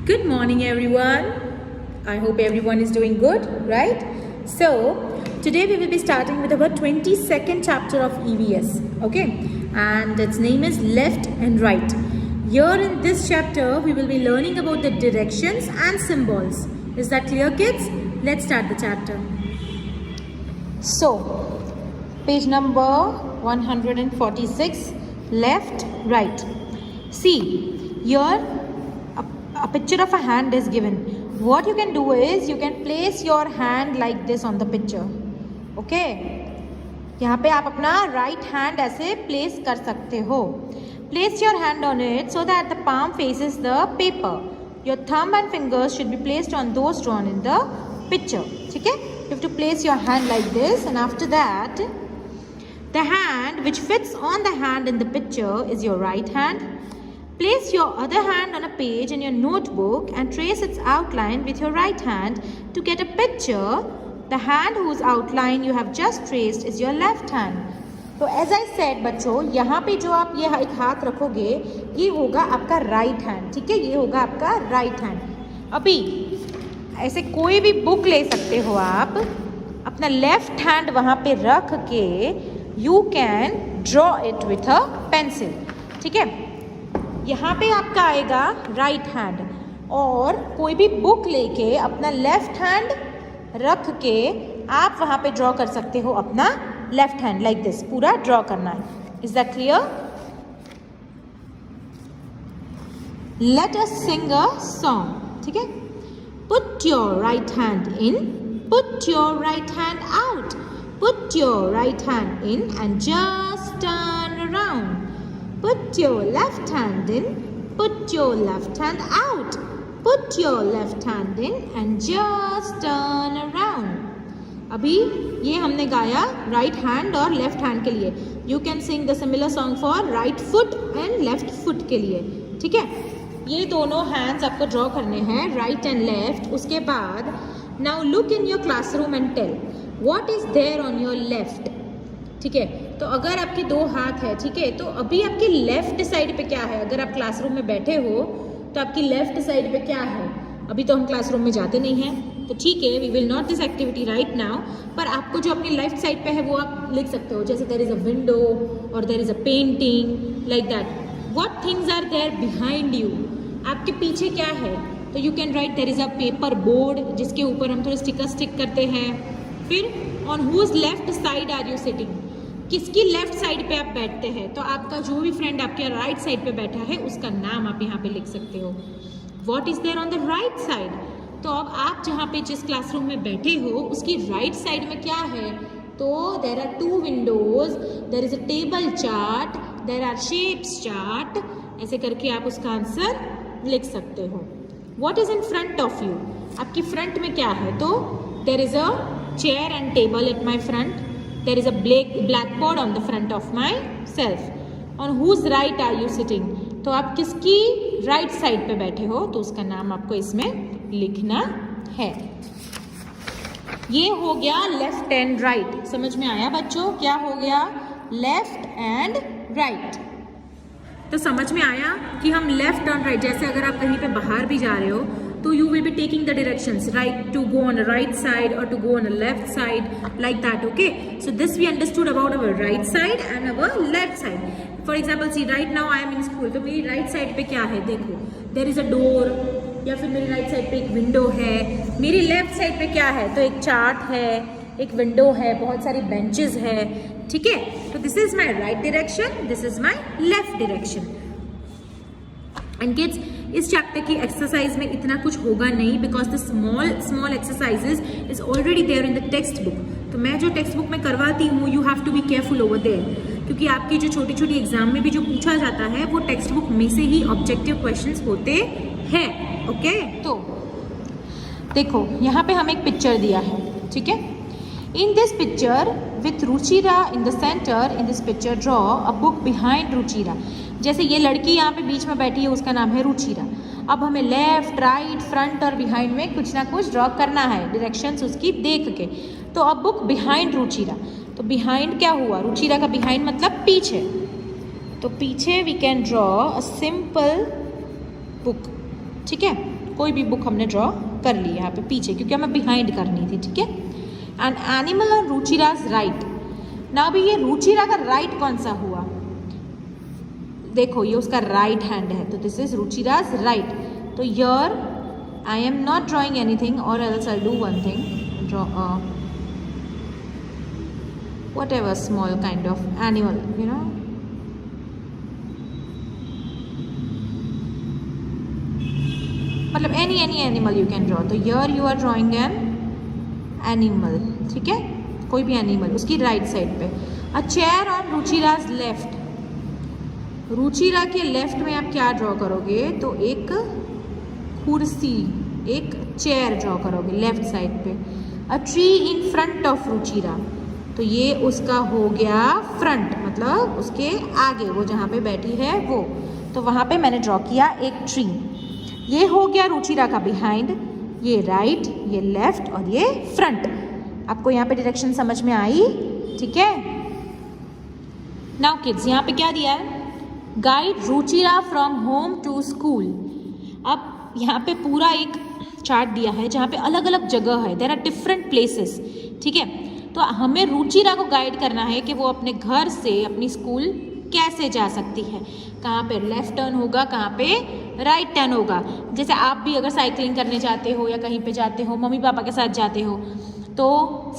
Good morning, everyone. I hope everyone is doing good, right? So, today we will be starting with our 22nd chapter of EVS, okay? And its name is Left and Right. Here in this chapter, we will be learning about the directions and symbols. Is that clear, kids? Let's start the chapter. So, page number 146, left, right. See, here a picture of a hand is given. What you can do is you can place your hand like this on the picture. Okay? यहाँ पे आप अपना right hand ऐसे place कर सकते हो. Place your hand on it so that the palm faces the paper. Your thumb and fingers should be placed on those drawn in the picture. ठीक है? You have to place your hand like this, and after that, the hand which fits on the hand in the picture is your right hand. Place your other hand on a page in your notebook and trace its outline with your right hand to get a picture. The hand whose outline you have just traced is your left hand. तो as I said बच्चों, यहाँ पे जो आप ये एक हाथ रखोगे ये होगा आपका राइट हैंड. ठीक है, ये होगा आपका राइट हैंड. अभी ऐसे कोई भी बुक ले सकते हो आप, अपना लेफ्ट हैंड वहाँ पे रख के you can draw it with a pencil. ठीक है, यहाँ पे आपका आएगा राइट हैंड, और कोई भी बुक लेके अपना लेफ्ट हैंड रख के आप वहाँ पे ड्रॉ कर सकते हो अपना लेफ्ट हैंड लाइक दिस. पूरा ड्रॉ करना है. Is that clear? Let us sing a song. ठीक है, put your right hand in, put your right hand out, put your right hand in and just turn around. Put your left hand in, put your left hand out, put your left hand in and just turn around. अभी ये हमने गाया right hand और left hand के लिए. You can sing the similar song for right foot and left foot के लिए. ठीक है, ये दोनों हैंड्स आपको ड्रॉ करने हैं, राइट एंड लेफ्ट. उसके बाद now look in your classroom and tell what is there on your left. ठीक है, तो अगर आपके दो हाथ है, ठीक है, तो अभी आपकी लेफ्ट साइड पे क्या है? अगर आप क्लासरूम में बैठे हो तो आपकी लेफ्ट साइड पे क्या है? अभी तो हम क्लासरूम में जाते नहीं हैं, तो ठीक है, we will not this activity right now. पर आपको जो अपनी लेफ्ट साइड पे है वो आप लिख सकते हो, जैसे देयर इज अ विंडो और there is a painting like that. What things are there behind you? आपके पीछे क्या है? तो you can write there is a paper board जिसके ऊपर हम थोड़े स्टिकर स्टिक करते हैं. फिर on whose left side are you sitting? किसकी लेफ्ट साइड पे आप बैठते हैं? तो आपका जो भी फ्रेंड आपके राइट साइड पे बैठा है उसका नाम आप यहाँ पे लिख सकते हो. What is there on the right side? तो अब आप जहाँ पे जिस क्लासरूम में बैठे हो उसकी राइट साइड में क्या है? तो there are two windows, there is a table chart, there are shapes chart. ऐसे करके आप उसका आंसर लिख सकते हो. What is in front of you? आपकी फ्रंट में क्या है? तो there is a chair and table at my front. There is a blackboard on the front of myself. On whose right are you sitting? तो आप किसकी right side पे बैठे हो तो उसका नाम आपको इसमें लिखना है. ये हो गया लेफ्ट एंड राइट. समझ में आया बच्चों? क्या हो गया? Left and right. तो समझ में आया कि हम लेफ्ट एंड राइट, जैसे अगर आप कहीं पे बाहर भी जा रहे हो तो you will be taking the directions, right, to go on the right side or to go on the left side like that. Okay, so this we understood about our right side and our left side. For example, see right now I am in school, तो मेरी right side पे क्या है? देखो, there is a door, या फिर मेरी right side पे एक window है. मेरी left side पे क्या है? तो एक chart है, एक window है, बहुत सारी benches है. ठीक है, तो this is my right direction, this is my left direction. And kids, इस चैप्टर की एक्सरसाइज में इतना कुछ होगा नहीं, because the small exercises is already there in the text book. तो मैं जो टेक्स्ट बुक में करवाती हूँ, you have to be careful over there, क्योंकि आपकी जो छोटी छोटी एग्जाम में भी जो पूछा जाता है वो टेक्स्ट बुक में से ही ऑब्जेक्टिव क्वेश्चंस होते हैं. ओके, तो देखो यहाँ पे हमें एक पिक्चर दिया है. ठीक है, in this picture with Ruchira in the centre, in this picture draw a book behind Ruchira. जैसे ये लड़की यहाँ पे बीच में बैठी है, उसका नाम है रुचिरा. अब हमें लेफ्ट, राइट, फ्रंट और बिहाइंड में कुछ ना कुछ ड्रॉ करना है, डायरेक्शंस उसकी देख के. तो अब बुक बिहाइंड रुचिरा, तो बिहाइंड क्या हुआ? रुचिरा का बिहाइंड मतलब पीछे. तो पीछे we can draw a simple book. ठीक है, कोई भी बुक हमने ड्रॉ कर ली यहाँ पे पीछे, क्योंकि हमें बिहाइंड करनी थी, ठीक है। An animal on Ruchira's right. ना अभी ये रुचिरा का राइट कौन सा हुआ, देखो ये उसका राइट हैंड है, तो दिस इज रुचिराज राइट। तो here I am not drawing anything, और else I do one thing, draw whatever small kind of animal, you know. मतलब any animal you can draw. तो here you are drawing an animal, ठीक है, कोई भी animal उसकी right side पे। अ chair on Ruchiraj left. Ruchira के लेफ्ट में आप क्या ड्रॉ करोगे, तो एक कुर्सी, एक चेयर ड्रॉ करोगे लेफ्ट साइड पे। A tree in front of Ruchira, तो ये उसका हो गया फ्रंट, मतलब उसके आगे, वो जहाँ पे बैठी है वो, तो वहाँ पे मैंने ड्रॉ किया एक ट्री। ये हो गया रुचिरा का बिहाइंड, ये राइट, ये लेफ्ट और ये फ्रंट। आपको यहाँ पे डायरेक्शन समझ में आई, ठीक है। नाउ किड्स, यहाँ पे क्या दिया है, guide Ruchira from home to school. अब यहाँ पे पूरा एक चार्ट दिया है जहाँ पे अलग अलग जगह है, देयर आर डिफरेंट प्लेसेस, ठीक है। तो हमें रुचिरा को गाइड करना है कि वो अपने घर से अपनी स्कूल कैसे जा सकती है, कहाँ पे लेफ्ट टर्न होगा, कहाँ पे राइट टर्न होगा। जैसे आप भी अगर साइकिलिंग करने जाते हो या कहीं पे जाते हो, मम्मी पापा के साथ जाते हो, तो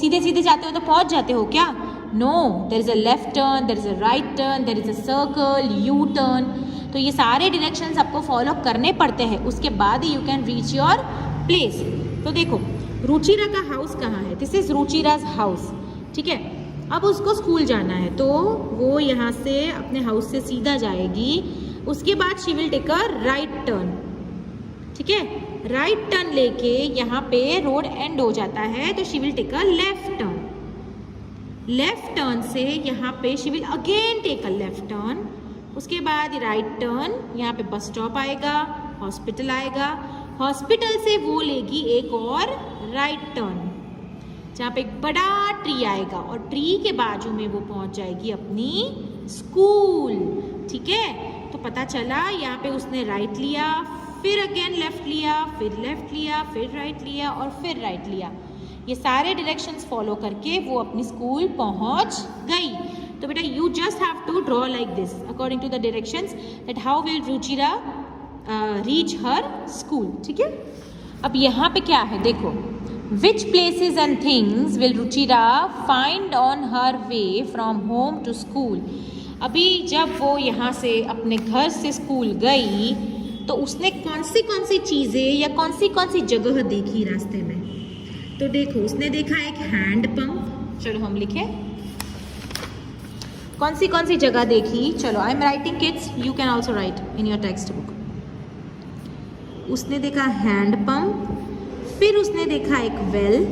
सीधे सीधे जाते हो तो पहुँच जाते हो क्या, no, there is a left turn, there is a right turn, there is a circle, U turn. तो ये सारे डायरेक्शंस आपको फॉलो करने पड़ते हैं, उसके बाद ही you can reach your place. तो देखो रुचिरा का हाउस कहाँ है, दिस इज रुचिराज हाउस, ठीक है। अब उसको स्कूल जाना है, तो वो यहाँ से अपने हाउस से सीधा जाएगी, उसके बाद she will take a right turn, ठीक है। राइट टर्न लेके यहाँ पे रोड एंड हो जाता है, तो she will take a left turn. Left turn से यहाँ पे she will again take a left turn, उसके बाद राइट टर्न, यहाँ पे बस स्टॉप आएगा, हॉस्पिटल आएगा, हॉस्पिटल से वो लेगी एक और राइट टर्न, जहाँ पे एक बड़ा ट्री आएगा, और ट्री के बाजू में वो पहुँच जाएगी अपनी स्कूल, ठीक है। तो पता चला यहाँ पे उसने राइट लिया, फिर अगेन लेफ्ट लिया, फिर लेफ्ट लिया, फिर राइट लिया और फिर राइट लिया। ये सारे डायरेक्शंस फॉलो करके वो अपनी स्कूल पहुँच गई। तो बेटा you just have to draw like this according to the directions that how will Ruchira reach her school, ठीक है। अब यहाँ पे क्या है, देखो, which places and things will Ruchira find on her way from home to school. अभी जब वो यहाँ से अपने घर से स्कूल गई, तो उसने कौन सी चीज़ें या कौन सी जगह देखी रास्ते में। तो देखो, उसने देखा एक हैंड पंप, चलो हम लिखें कौन सी जगह देखी। चलो I am writing kids, you can also right in your text book. उसने देखा हैंड पंप, फिर उसने देखा एक वेल,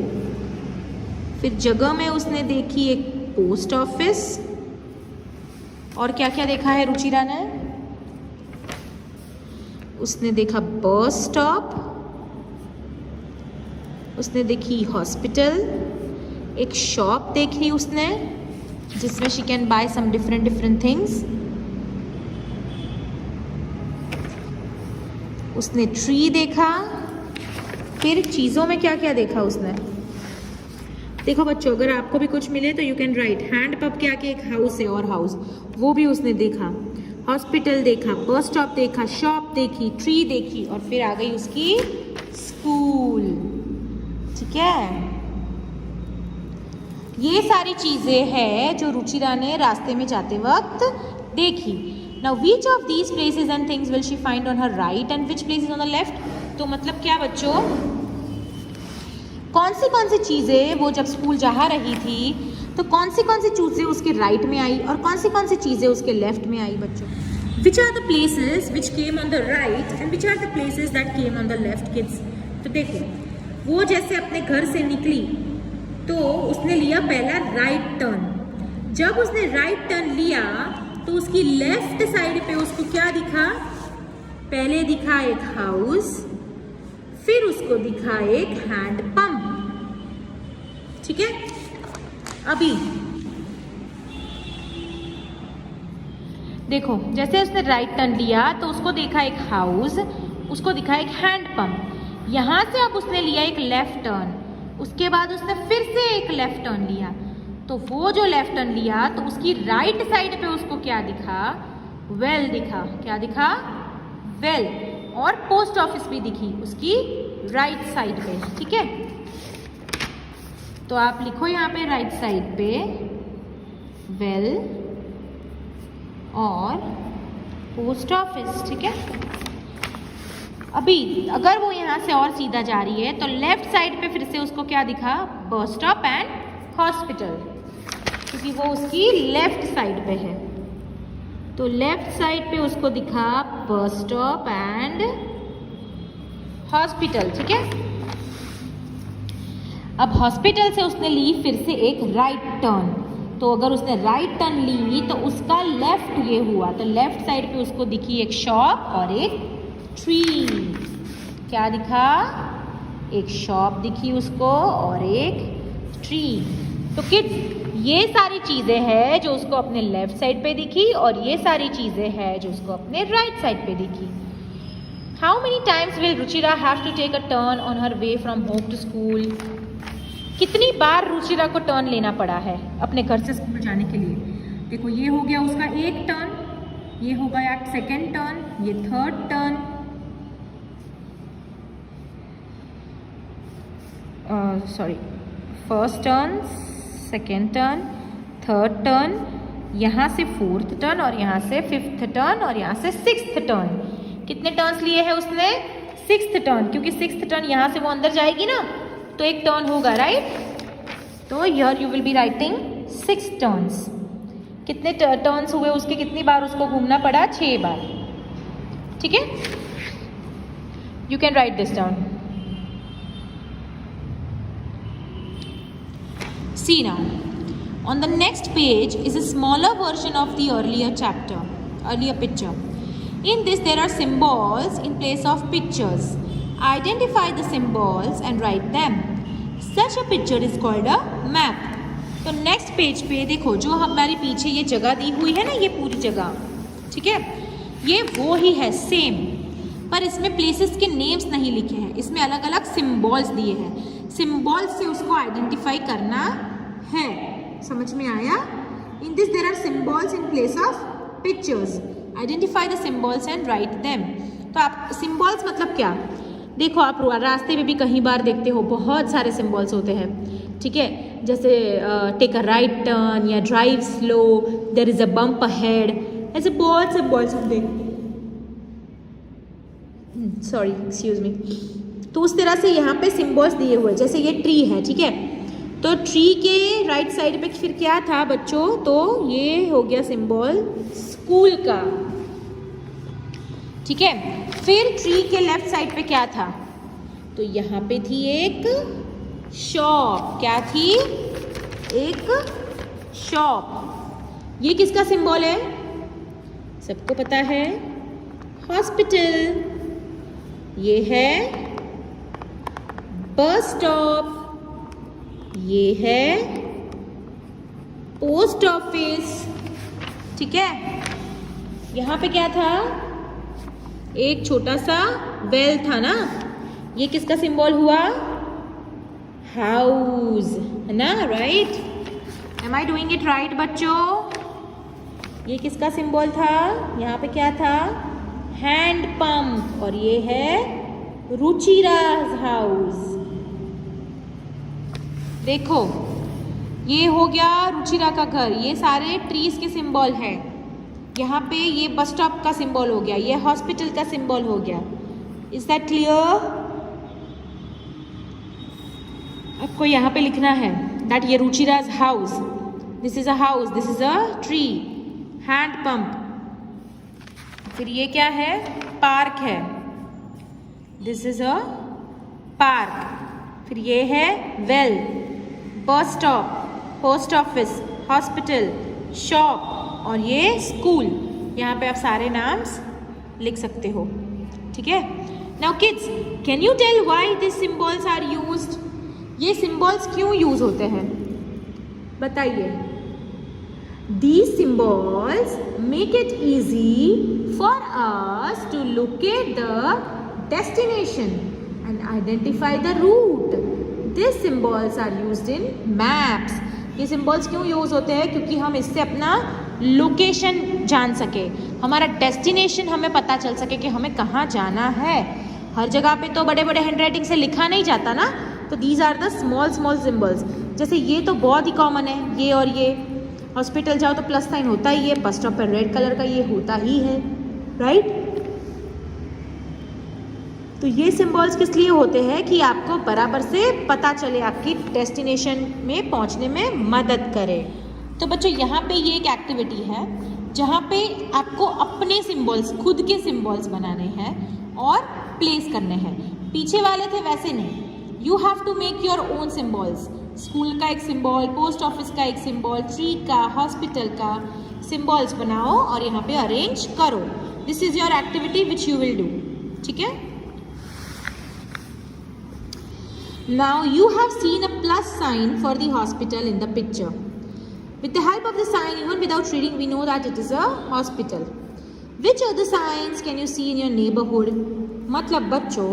फिर जगह में उसने देखी एक पोस्ट ऑफिस, और क्या क्या देखा है रुचिरा ने, उसने देखा बस स्टॉप, उसने देखी हॉस्पिटल, एक शॉप देखी उसने जिसमें she can buy some different things, उसने ट्री देखा, फिर चीज़ों में क्या क्या देखा उसने। देखो बच्चों, अगर आपको भी कुछ मिले तो you can right. Hand pump के आके एक हाउस है और हाउस, वो भी उसने देखा, हॉस्पिटल देखा, बस स्टॉप देखा, शॉप देखी, ट्री देखी, और फिर आ गई उसकी स्कूल, ठीक है। ये सारी चीज़ें हैं जो रुचिरा ने रास्ते में जाते वक्त देखी। Now which of these places and things will she find on her right and which places on the left? तो मतलब क्या बच्चों, कौन सी चीज़ें वो जब स्कूल जा रही थी, तो कौन सी चीज़ें उसके राइट में आई और कौन सी चीज़ें उसके लेफ्ट में आई बच्चों। Which are the places which came on the right and which are the places that came on the left kids? तो देखो, वो जैसे अपने घर से निकली तो उसने लिया पहला राइट टर्न। जब उसने राइट टर्न लिया तो उसकी लेफ्ट साइड पे उसको क्या दिखा, पहले दिखा एक हाउस, फिर उसको दिखा एक हैंड पंप, ठीक है। अभी देखो, जैसे उसने राइट टर्न लिया तो उसको देखा एक हाउस, उसको दिखा एक हैंड पंप। यहाँ से अब उसने लिया एक लेफ्ट टर्न, उसके बाद उसने फिर से एक लेफ्ट टर्न लिया, तो वो जो लेफ्ट टर्न लिया तो उसकी राइट साइड पे उसको क्या दिखा, वेल दिखा। क्या दिखा, वेल। और पोस्ट ऑफिस भी दिखी उसकी राइट साइड पे, ठीक है। तो आप लिखो यहाँ पे राइट साइड पे वेल और पोस्ट ऑफिस, ठीक है। अभी अगर वो यहाँ से और सीधा जा रही है तो लेफ्ट साइड पे फिर से उसको क्या दिखा, बस स्टॉप एंड हॉस्पिटल, क्योंकि वो उसकी लेफ्ट साइड पे है। तो लेफ्ट साइड पे उसको दिखा बस स्टॉप एंड हॉस्पिटल, ठीक है। अब हॉस्पिटल से उसने ली फिर से एक राइट टर्न, तो अगर उसने राइट टर्न ली तो उसका लेफ्ट ये हुआ, तो लेफ्ट साइड पे उसको दिखी एक शॉप और एक ट्री। क्या दिखा, एक शॉप दिखी उसको और एक ट्री। तो किड्स ये सारी चीज़ें हैं जो उसको अपने लेफ्ट साइड पे दिखी और ये सारी चीज़ें हैं जो उसको अपने राइट साइड पे दिखी। How many times will Ruchira have to take a turn on her way from home to school? कितनी बार रुचिरा को टर्न लेना पड़ा है अपने घर से स्कूल जाने के लिए? देखो ये हो गया उसका एक टर्न, ये हो गया सेकेंड टर्न, ये third turn, sorry first turn, second turn, third turn, यहाँ से फोर्थ टर्न और यहाँ से फिफ्थ टर्न और यहाँ से सिक्स्थ टर्न। कितने टर्न्स लिए हैं उसने? सिक्स्थ टर्न, क्योंकि सिक्स्थ टर्न यहाँ से वो अंदर जाएगी ना तो एक टर्न होगा, राइट। तो here you will be writing 6 turns. कितने टर्न्स हुए उसके, कितनी बार उसको घूमना पड़ा? 6 बार, ठीक है। You can right this down. See now, on the next page is a smaller version of the earlier picture. In this there are symbols in place of pictures. Identify the symbols and write them. Such a picture is called a map. तो next page पे देखो जो हमारे पीछे ये जगह दी हुई है ना, ये पूरी जगह, ठीक है, ये वो ही है सेम, पर इसमें प्लेसेस के नेम्स नहीं लिखे हैं, इसमें अलग अलग सिम्बॉल्स दिए हैं। सिम्बॉल्स से उसको आइडेंटिफाई करना है, समझ में आया? In this there are symbols in place of pictures. Identify the symbols and write them. तो आप सिम्बॉल्स मतलब क्या, देखो आप रास्ते में भी कहीं बार देखते हो बहुत सारे सिम्बॉल्स होते हैं, ठीक है, जैसे टेक अ राइट टर्न या drive slow, there is a bump ahead, ऐसे बहुत सिम्बॉल्स होते हैं, सॉरी एक्सक्यूज मी। तो उस तरह से यहाँ पे सिम्बॉल्स दिए हुए, जैसे ये ट्री है, ठीक है, तो ट्री के राइट साइड पे फिर क्या था बच्चों, तो ये हो गया सिंबल स्कूल का, ठीक है। फिर ट्री के लेफ्ट साइड पे क्या था, तो यहाँ पे थी एक शॉप। क्या थी? एक शॉप। ये किसका सिंबल है? सबको पता है, हॉस्पिटल। ये है बस स्टॉप, ये है पोस्ट ऑफिस, ठीक है। यहाँ पे क्या था? एक छोटा सा वेल था ना, ये किसका सिंबल हुआ? हाउस, है ना, right. Am I doing it right बच्चों? ये किसका सिंबल था? यहाँ पे क्या था? हैंड पंप, और ये है रुचिराज हाउस। देखो ये हो गया रुचिरा का घर, ये सारे ट्रीज के सिंबल है। यहाँ पे ये बस स्टॉप का सिंबल हो गया, ये हॉस्पिटल का सिंबल हो गया। Is that clear? आपको यहाँ पे लिखना है दैट ये Ruchira's house, this is a house, this is a tree, hand pump. फिर ये क्या है? पार्क है, दिस इज अ पार्क। फिर ये है well, bus stop, post office, hospital, shop, और ये स्कूल। यहाँ पे आप सारे नाम्स लिख सकते हो, ठीक है। Now kids, can you tell why this symbols are used? ये सिंबल्स क्यों यूज होते हैं, बताइए। These symbols make it easy for us to locate the destination and identify the route. These symbols are used in maps. ये symbols क्यों use होते हैं? क्योंकि हम इससे अपना लोकेशन जान सके, हमारा डेस्टिनेशन हमें पता चल सके कि हमें कहाँ जाना है। हर जगह पे तो बड़े बड़े हैंडराइटिंग से लिखा नहीं जाता ना, तो these are the small small symbols. जैसे ये तो बहुत ही कॉमन है, ये और ये। हॉस्पिटल जाओ तो प्लस साइन होता ही है, बस स्टॉप पर रेड कलर का ये होता ही है, राइट। तो ये सिंबल्स किस लिए होते हैं कि आपको बराबर से पता चले, आपकी डेस्टिनेशन में पहुंचने में मदद करे। तो बच्चों यहाँ पे ये एक एक्टिविटी है जहाँ पे आपको अपने सिंबल्स, खुद के सिंबल्स बनाने हैं और प्लेस करने हैं। पीछे वाले थे वैसे नहीं, you have to make your own symbols. School का एक सिंबल, पोस्ट ऑफिस का एक सिंबल, ट्री का, हॉस्पिटल का सिंबल्स बनाओ और यहाँ पे अरेंज करो। This is your activity which you will do, ठीक है। Now you have seen a plus sign for the hospital in the picture. With the help of the sign, even without reading, we know that it is a hospital. Which other signs can you see in your neighborhood? मतलब बच्चों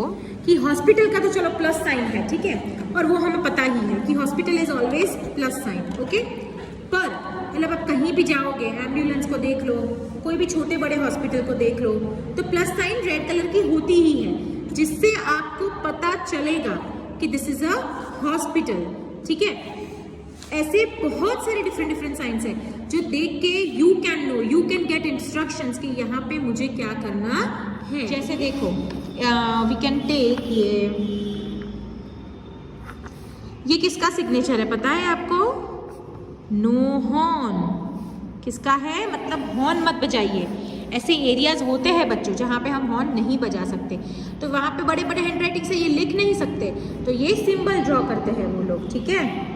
कि hospital का तो चलो plus sign है, ठीक है, और वो हमें पता ही है कि hospital is always plus sign, okay. पर मतलब आप कहीं भी जाओगे, एम्बुलेंस को देख लो, कोई भी छोटे बड़े हॉस्पिटल को देख लो, तो प्लस साइन रेड कलर की होती ही है, जिससे आपको पता चलेगा कि दिस इज अ हॉस्पिटल, ठीक है। ऐसे बहुत सारे डिफरेंट साइंस हैं जो देख के you can know, you can get instructions कि यहाँ पे मुझे क्या करना है। जैसे देखो वी कैन टेक ये किसका सिग्नेचर है पता है आपको? No horn. किसका है? मतलब हॉर्न मत बजाइए। ऐसे एरियाज होते हैं बच्चों जहाँ पे हम हॉर्न नहीं बजा सकते, तो वहाँ पे बड़े बड़े हैंडराइटिंग से ये लिख नहीं सकते, तो ये सिंबल ड्रॉ करते हैं वो लोग, ठीक है।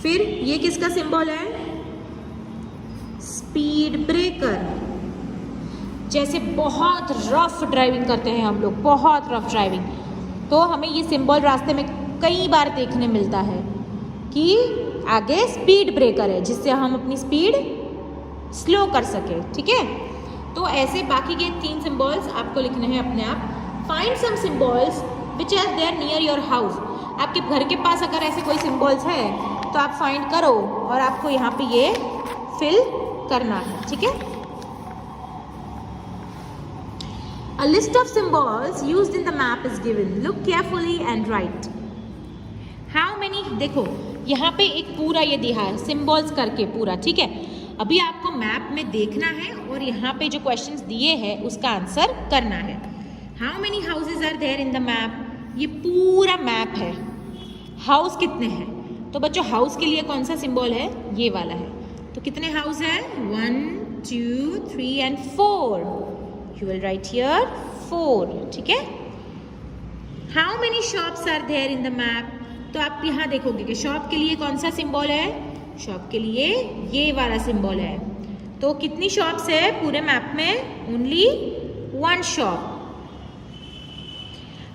फिर ये किसका सिंबल है? Speed breaker. जैसे बहुत रफ ड्राइविंग करते हैं हम लोग, बहुत रफ ड्राइविंग, तो हमें ये सिंबल रास्ते में कई बार देखने मिलता है कि आगे स्पीड ब्रेकर है, जिससे हम अपनी स्पीड स्लो कर सके, ठीक है। तो ऐसे बाकी के 3 सिंबल्स आपको लिखने हैं अपने आप। Find some symbols which are there near your house. आपके घर के पास अगर ऐसे कोई सिंबल्स है तो आप फाइंड करो और आपको यहाँ पे ये फिल करना है, ठीक है। A list of symbols used in the map is given. Look carefully and write. How many? देखो यहाँ पे एक पूरा ये दिया है सिंबल्स करके पूरा, ठीक है। अभी आपको मैप में देखना है और यहाँ पे जो क्वेश्चंस दिए हैं उसका आंसर करना है। How many houses are there in the map? ये पूरा मैप है। हाउस कितने हैं? तो बच्चों हाउस के लिए कौन सा सिंबल है? ये वाला है। तो कितने हाउस है? 1 2 3 and 4. You will write here 4, ठीक है। How many shops are there in the map? तो आप यहाँ देखोगे कि शॉप के लिए कौन सा सिंबल है? शॉप के लिए ये वाला सिंबल है। तो कितनी शॉप्स है पूरे मैप में? Only 1 shop.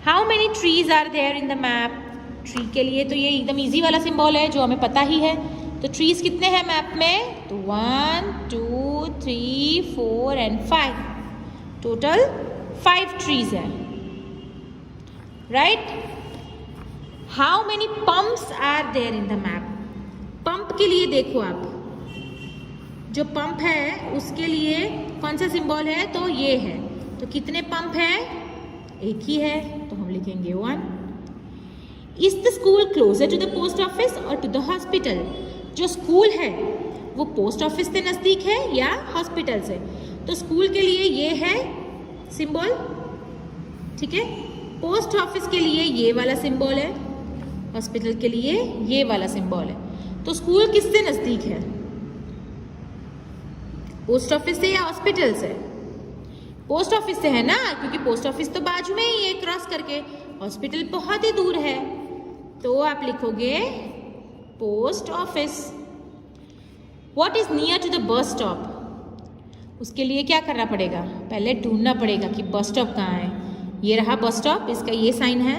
How many trees are there in the map? Tree के लिए तो ये एकदम इजी वाला सिंबल है जो हमें पता ही है। तो ट्रीज कितने हैं मैप में? तो 1 2 3 4 and 5, टोटल 5 ट्रीज है, right. How many pumps are there in the map? Pump के लिए देखो आप, जो पंप है उसके लिए कौन सा सिंबल है? तो ये है। तो कितने पंप है? एक ही है, तो हम लिखेंगे 1। Is the school closer to the post office और टू द हॉस्पिटल? जो स्कूल है वो पोस्ट ऑफिस से नजदीक है या हॉस्पिटल से? तो स्कूल के लिए ये है सिंबल, ठीक है। पोस्ट ऑफिस के लिए ये वाला सिंबल है, हॉस्पिटल के लिए ये वाला सिंबल है। तो स्कूल किससे नजदीक है? पोस्ट ऑफिस से या हॉस्पिटल से? पोस्ट ऑफिस से है ना, क्योंकि पोस्ट ऑफिस तो बाजू में ही है क्रॉस करके, हॉस्पिटल बहुत ही दूर है। तो आप लिखोगे post office. What is near to the bus stop? उसके लिए क्या करना पड़ेगा? पहले ढूंढना पड़ेगा कि बस स्टॉप कहाँ है। ये रहा बस स्टॉप, इसका ये साइन है,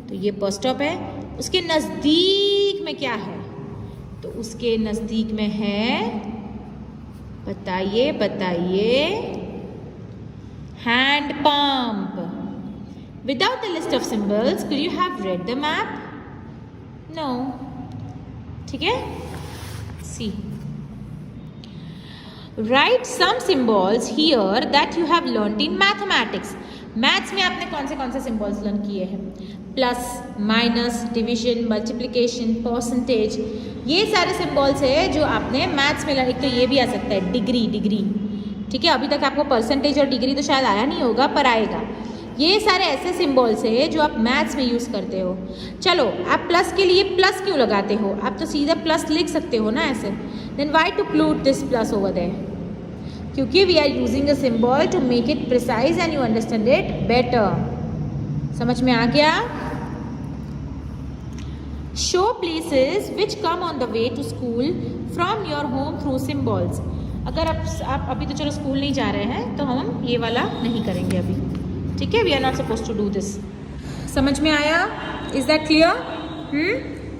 तो ये बस स्टॉप है। उसके नज़दीक में क्या है? तो उसके नज़दीक में है, बताइए बताइए, hand pump. Without the list of symbols, could you have read the map? No. ठीक है? See. Write some symbols here that you have learnt in mathematics. Maths में आपने कौन से सिम्बॉल्स लर्न किए हैं? Plus, minus, division, multiplication, percentage, ये सारे सिम्बॉल्स है जो आपने मैथ्स में लर्न। एक तो ये भी आ सकता है डिग्री, ठीक है। अभी तक आपको परसेंटेज और डिग्री तो शायद आया नहीं होगा, पर आएगा। ये सारे ऐसे सिम्बॉल्स है जो आप मैथ्स में यूज़ करते हो। चलो, आप प्लस के लिए प्लस क्यों लगाते हो? आप तो सीधा प्लस लिख सकते हो ना ऐसे। Then why to plot this plus over there? क्योंकि we are using a symbol to make it precise and you understand it better. समझ में आ गया? Show places which come on the way to school from your home through symbols. अगर आप अभी तो चलो स्कूल नहीं जा रहे हैं तो हम ये वाला नहीं करेंगे अभी, ठीक है। We are not suppose to do this. समझ में आया? Is that clear?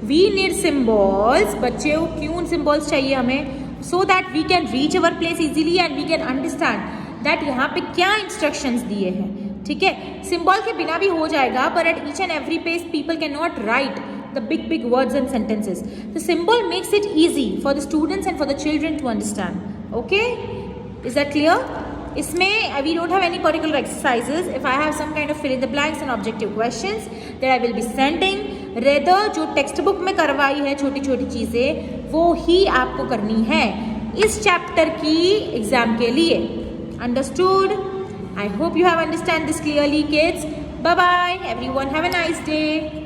We need symbols. बच्चे को क्यों सिम्बॉल्स चाहिए हमें? So that we can reach our place easily and we can understand that यहाँ पे क्या इंस्ट्रक्शंस दिए हैं, ठीक है। सिम्बॉल के बिना भी हो जाएगा, पर at each and every place people can not right the big words and sentences. The symbol makes it easy for the students and for the children to understand. Okay? Is that clear? इसमें we don't have any particular exercises. If I have some kind of fill in the blanks and objective questions that I will be sending, rather जो text book में करवाई है छोटी छोटी चीज़ें वो ही आपको करनी है इस चैप्टर की एग्जाम के लिए। Understood? I hope you have understand this clearly, kids. Bye bye everyone. Have a nice day.